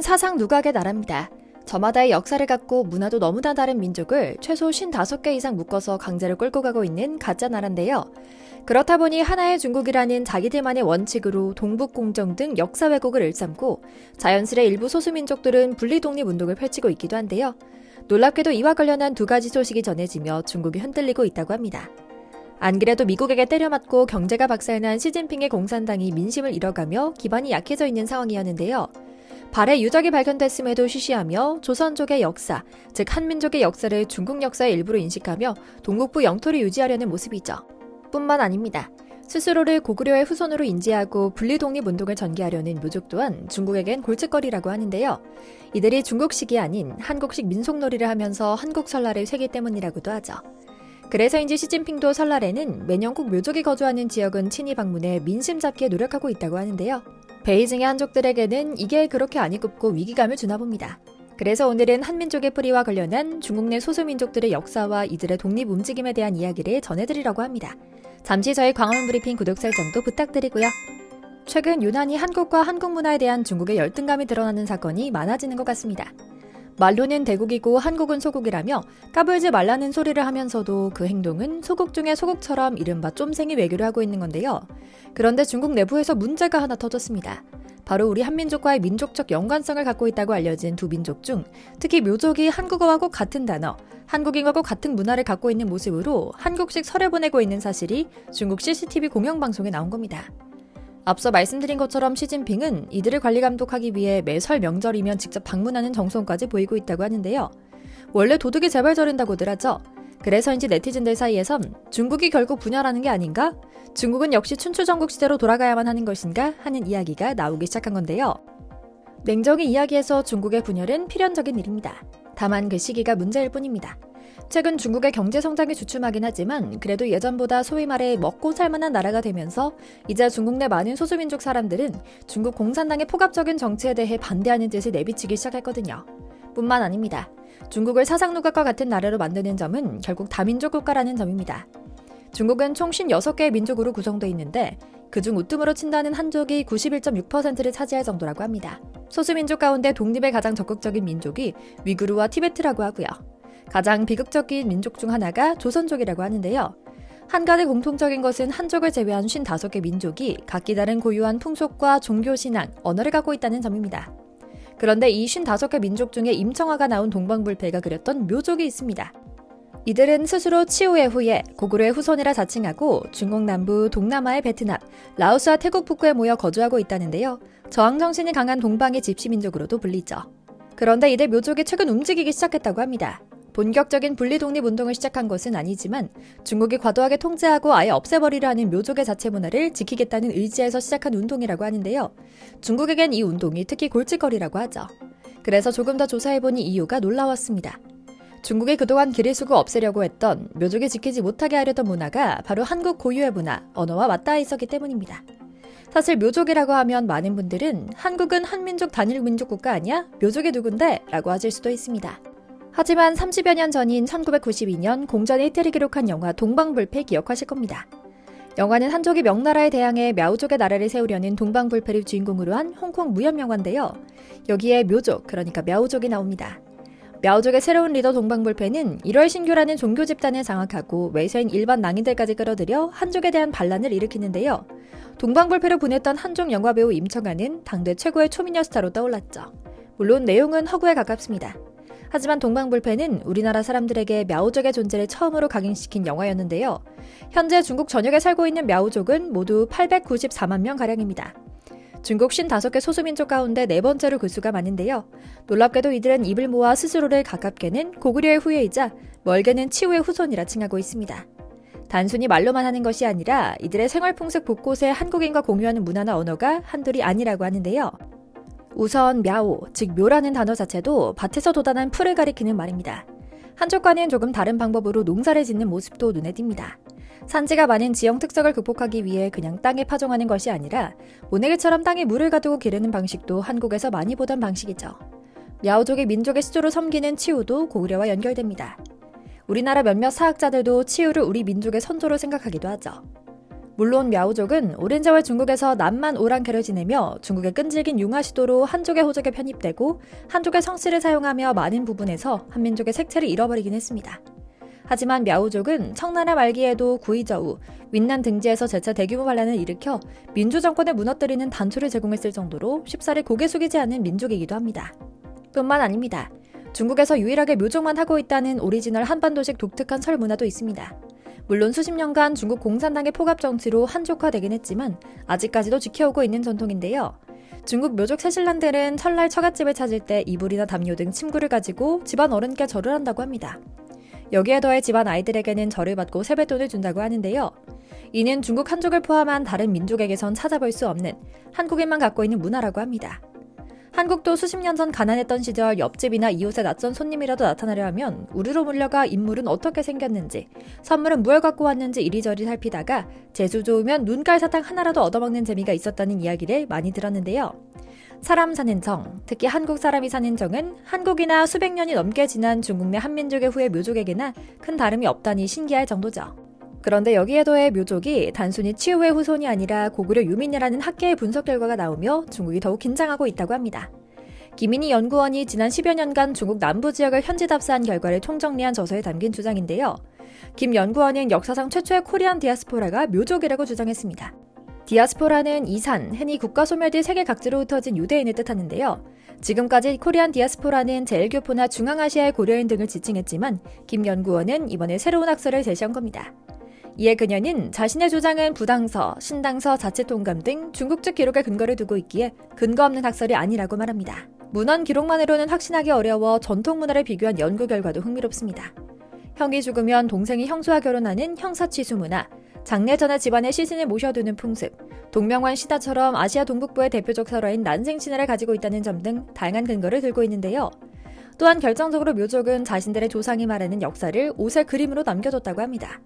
사상 누각의 나라입니다. 저마다의 역사를 갖고 문화도 너무나 다른 민족을 최소 55개 이상 묶어서 강제로 끌고 가고 있는 가짜 나라인데요. 그렇다 보니 하나의 중국이라는 자기들만의 원칙으로 동북공정 등 역사 왜곡을 일삼고 자연스레 일부 소수민족들은 분리독립운동을 펼치고 있기도 한데요. 놀랍게도 이와 관련한 두 가지 소식이 전해지며 중국이 흔들리고 있다고 합니다. 안 그래도 미국에게 때려맞고 경제가 박살난 시진핑의 공산당이 민심을 잃어가며 기반이 약해져 있는 상황이었는데요. 발해 유적이 발견됐음에도 쉬쉬하며 조선족의 역사, 즉 한민족의 역사를 중국 역사의 일부로 인식하며 동북부 영토를 유지하려는 모습이죠. 뿐만 아닙니다. 스스로를 고구려의 후손으로 인지하고 분리독립운동을 전개하려는 묘족 또한 중국에겐 골칫거리라고 하는데요. 이들이 중국식이 아닌 한국식 민속놀이를 하면서 한국 설날을 새기 때문이라고도 하죠. 그래서인지 시진핑도 설날에는 매년 꼭 묘족이 거주하는 지역은 친히 방문해 민심 잡기에 노력하고 있다고 하는데요. 베이징의 한족들에게는 이게 그렇게 안 이굽고 위기감을 주나 봅니다. 그래서 오늘은 한민족의 뿌리와 관련한 중국 내 소수민족들의 역사와 이들의 독립 움직임에 대한 이야기를 전해드리려고 합니다. 잠시 저희 광화문 브리핑 구독 설정도 부탁드리고요. 최근 유난히 한국과 한국 문화에 대한 중국의 열등감이 드러나는 사건이 많아지는 것 같습니다. 말로는 대국이고 한국은 소국이라며 까불지 말라는 소리를 하면서도 그 행동은 소국 중의 소국처럼 이른바 쫌생이 외교를 하고 있는 건데요. 그런데 중국 내부에서 문제가 하나 터졌습니다. 바로 우리 한민족과의 민족적 연관성을 갖고 있다고 알려진 두 민족 중 특히 묘족이 한국어와 꼭 같은 단어, 한국인과 꼭 같은 문화를 갖고 있는 모습으로 한국식 설을 보내고 있는 사실이 중국 CCTV 공영방송에 나온 겁니다. 앞서 말씀드린 것처럼 시진핑은 이들을 관리 감독하기 위해 매 설 명절이면 직접 방문하는 정성까지 보이고 있다고 하는데요. 원래 도둑이 재벌 저른다고들 하죠. 그래서인지 네티즌들 사이에선 중국이 결국 분열하는 게 아닌가? 중국은 역시 춘추전국 시대로 돌아가야만 하는 것인가? 하는 이야기가 나오기 시작한 건데요. 냉정히 이야기해서 중국의 분열은 필연적인 일입니다. 다만 그 시기가 문제일 뿐입니다. 최근 중국의 경제 성장이 주춤하긴 하지만 그래도 예전보다 소위 말해 먹고 살만한 나라가 되면서 이제 중국 내 많은 소수민족 사람들은 중국 공산당의 폭압적인 정치에 대해 반대하는 뜻을 내비치기 시작했거든요. 뿐만 아닙니다. 중국을 사상 누각과 같은 나라로 만드는 점은 결국 다민족 국가라는 점입니다. 중국은 총 56개의 민족으로 구성되어 있는데 그중 우뜸으로 친다는 한족이 91.6%를 차지할 정도라고 합니다. 소수민족 가운데 독립에 가장 적극적인 민족이 위구르와 티베트라고 하고요. 가장 비극적인 민족 중 하나가 조선족이라고 하는데요. 한 가지 공통적인 것은 한족을 제외한 55개 민족이 각기 다른 고유한 풍속과 종교 신앙, 언어를 갖고 있다는 점입니다. 그런데 이 55개 민족 중에 임청화가 나온 동방불패가 그렸던 묘족이 있습니다. 이들은 스스로 치오의 후예, 고구려의 후손이라 자칭하고 중국 남부, 동남아의 베트남, 라오스와 태국 북부에 모여 거주하고 있다는데요. 저항정신이 강한 동방의 집시민족으로도 불리죠. 그런데 이들 묘족이 최근 움직이기 시작했다고 합니다. 본격적인 분리독립운동을 시작한 것은 아니지만 중국이 과도하게 통제하고 아예 없애버리려 하는 묘족의 자체 문화를 지키겠다는 의지에서 시작한 운동이라고 하는데요. 중국에겐 이 운동이 특히 골칫거리라고 하죠. 그래서 조금 더 조사해보니 이유가 놀라웠습니다. 중국이 그동안 길을 쓰고 없애려고 했던 묘족이 지키지 못하게 하려던 문화가 바로 한국 고유의 문화, 언어와 맞닿아 있었기 때문입니다. 사실 묘족이라고 하면 많은 분들은 한국은 한민족 단일 민족 국가 아니야? 묘족이 누군데? 라고 하실 수도 있습니다. 하지만 30여 년 전인 1992년 공전의 히트를 기록한 영화 동방불패 기억하실 겁니다. 영화는 한족이 명나라에 대항해 мя오족의 나라를 세우려는 동방불패를 주인공으로 한 홍콩 무협 영화인데요. 여기에 묘족, 그러니까 мя오족이 나옵니다. мя오족의 새로운 리더 동방불패는 1월 신교라는 종교 집단을 장악하고 외세인 일반 낭인들까지 끌어들여 한족에 대한 반란을 일으키는데요. 동방불패로 보냈던 한족 영화배우 임청아는 당대 최고의 초미녀 스타로 떠올랐죠. 물론 내용은 허구에 가깝습니다. 하지만 동방불패는 우리나라 사람들에게 мя오족의 존재를 처음으로 각인시킨 영화였는데요. 현재 중국 전역에 살고 있는 мя오족은 모두 894만 명가량입니다. 중국 55개 소수민족 가운데 네 번째로 그 수가 많은데요. 놀랍게도 이들은 입을 모아 스스로를 가깝게는 고구려의 후예이자 멀게는 치우의 후손이라 칭하고 있습니다. 단순히 말로만 하는 것이 아니라 이들의 생활풍습 곳곳에 한국인과 공유하는 문화나 언어가 한둘이 아니라고 하는데요. 우선 мя오, 즉 묘라는 단어 자체도 밭에서 돋아난 풀을 가리키는 말입니다. 한족과는 조금 다른 방법으로 농사를 짓는 모습도 눈에 띕니다. 산지가 많은 지형 특성을 극복하기 위해 그냥 땅에 파종하는 것이 아니라 모내기처럼 땅에 물을 가두고 기르는 방식도 한국에서 많이 보던 방식이죠. мя오족이 민족의 시조로 섬기는 치우도 고구려와 연결됩니다. 우리나라 몇몇 사학자들도 치우를 우리 민족의 선조로 생각하기도 하죠. 물론 мя오족은 오랜 세월 중국에서 남만 오랑캐로 지내며 중국의 끈질긴 융화 시도로 한족의 호적에 편입되고 한족의 성씨를 사용하며 많은 부분에서 한민족의 색채를 잃어버리긴 했습니다. 하지만 мя오족은 청나라 말기에도 구이저우, 윈난 등지에서 재차 대규모 반란을 일으켜 민주정권을 무너뜨리는 단초를 제공했을 정도로 쉽사리 고개 숙이지 않는 민족이기도 합니다. 뿐만 아닙니다. 중국에서 유일하게 묘족만 하고 있다는 오리지널 한반도식 독특한 설 문화도 있습니다. 물론 수십 년간 중국 공산당의 포갑 정치로 한족화되긴 했지만 아직까지도 지켜오고 있는 전통인데요. 중국 묘족 새신랑들은 설날 처갓집을 찾을 때 이불이나 담요 등 침구를 가지고 집안 어른께 절을 한다고 합니다. 여기에 더해 집안 아이들에게는 절을 받고 세뱃돈을 준다고 하는데요. 이는 중국 한족을 포함한 다른 민족에게선 찾아볼 수 없는 한국인만 갖고 있는 문화라고 합니다. 한국도 수십 년 전 가난했던 시절 옆집이나 이웃의 낯선 손님이라도 나타나려 하면 우르르 몰려가 인물은 어떻게 생겼는지, 선물은 무얼 갖고 왔는지 이리저리 살피다가 재수 좋으면 눈깔 사탕 하나라도 얻어먹는 재미가 있었다는 이야기를 많이 들었는데요. 사람 사는 정, 특히 한국 사람이 사는 정은 한국이나 수백 년이 넘게 지난 중국 내 한민족의 후예 묘족에게나 큰 다름이 없다니 신기할 정도죠. 그런데 여기에 더해 묘족이 단순히 치우의 후손이 아니라 고구려 유민이라는 학계의 분석 결과가 나오며 중국이 더욱 긴장하고 있다고 합니다. 김인희 연구원이 지난 10여 년간 중국 남부 지역을 현지 답사한 결과를 총정리한 저서에 담긴 주장인데요. 김 연구원은 역사상 최초의 코리안 디아스포라가 묘족이라고 주장했습니다. 디아스포라는 이산, 흔히 국가소멸 뒤 세계 각지로 흩어진 유대인을 뜻하는데요. 지금까지 코리안 디아스포라는 제일교포나 중앙아시아의 고려인 등을 지칭했지만 김 연구원은 이번에 새로운 학설을 제시한 겁니다. 이에 그녀는 자신의 주장은 부당서, 신당서, 자치통감 등 중국적 기록에 근거를 두고 있기에 근거 없는 학설이 아니라고 말합니다. 문헌 기록만으로는 확신하기 어려워 전통 문화를 비교한 연구 결과도 흥미롭습니다. 형이 죽으면 동생이 형수와 결혼하는 형사취수 문화, 장례 전에 집안에 시신을 모셔두는 풍습, 동명환 시다처럼 아시아 동북부의 대표적 설화인 난생 신화를 가지고 있다는 점 등 다양한 근거를 들고 있는데요. 또한 결정적으로 묘족은 자신들의 조상이 말하는 역사를 옷의 그림으로 남겨뒀다고 합니다.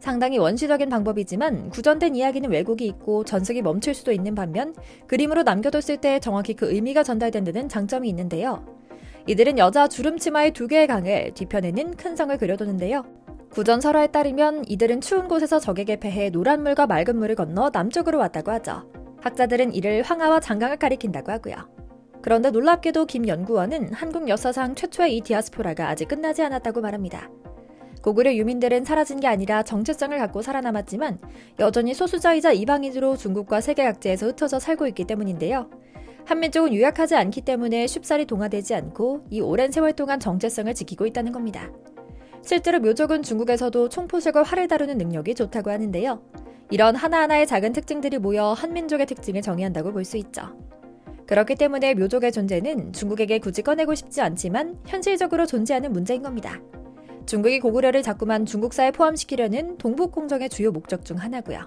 상당히 원시적인 방법이지만 구전된 이야기는 왜곡이 있고 전승이 멈출 수도 있는 반면 그림으로 남겨뒀을 때 정확히 그 의미가 전달된다는 장점이 있는데요. 이들은 여자 주름치마의 2개의 강을, 뒤편에는 큰 성을 그려두는데요. 구전 설화에 따르면 이들은 추운 곳에서 적에게 패해 노란 물과 맑은 물을 건너 남쪽으로 왔다고 하죠. 학자들은 이를 황하와 장강을 가리킨다고 하고요. 그런데 놀랍게도 김 연구원은 한국 역사상 최초의 이 디아스포라가 아직 끝나지 않았다고 말합니다. 고구려 유민들은 사라진 게 아니라 정체성을 갖고 살아남았지만 여전히 소수자이자 이방인으로 중국과 세계 각지에서 흩어져 살고 있기 때문인데요. 한민족은 유약하지 않기 때문에 쉽사리 동화되지 않고 이 오랜 세월 동안 정체성을 지키고 있다는 겁니다. 실제로 묘족은 중국에서도 총포술과 활을 다루는 능력이 좋다고 하는데요. 이런 하나하나의 작은 특징들이 모여 한민족의 특징을 정의한다고 볼 수 있죠. 그렇기 때문에 묘족의 존재는 중국에게 굳이 꺼내고 싶지 않지만 현실적으로 존재하는 문제인 겁니다. 중국이 고구려를 자꾸만 중국사에 포함시키려는 동북공정의 주요 목적 중 하나고요.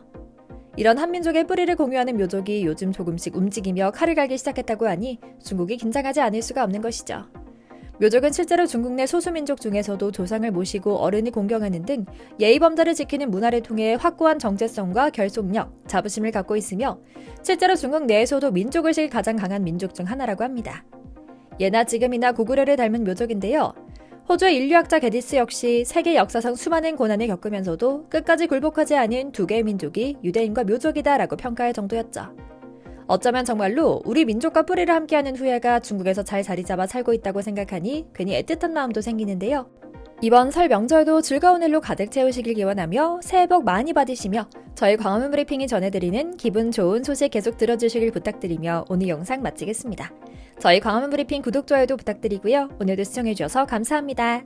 이런 한민족의 뿌리를 공유하는 묘족이 요즘 조금씩 움직이며 칼을 갈기 시작했다고 하니 중국이 긴장하지 않을 수가 없는 것이죠. 묘족은 실제로 중국 내 소수민족 중에서도 조상을 모시고 어른을 공경하는 등 예의범절을 지키는 문화를 통해 확고한 정체성과 결속력, 자부심을 갖고 있으며 실제로 중국 내에서도 민족의식이 가장 강한 민족 중 하나라고 합니다. 예나 지금이나 고구려를 닮은 묘족인데요. 호주의 인류학자 게디스 역시 세계 역사상 수많은 고난을 겪으면서도 끝까지 굴복하지 않은 2개의 민족이 유대인과 묘족이다라고 평가할 정도였죠. 어쩌면 정말로 우리 민족과 뿌리를 함께하는 후예가 중국에서 잘 자리 잡아 살고 있다고 생각하니 괜히 애틋한 마음도 생기는데요. 이번 설 명절도 즐거운 일로 가득 채우시길 기원하며 새해 복 많이 받으시며 저희 광화문 브리핑이 전해드리는 기분 좋은 소식 계속 들어주시길 부탁드리며 오늘 영상 마치겠습니다. 저희 광화문 브리핑 구독, 좋아요도 부탁드리고요. 오늘도 시청해주셔서 감사합니다.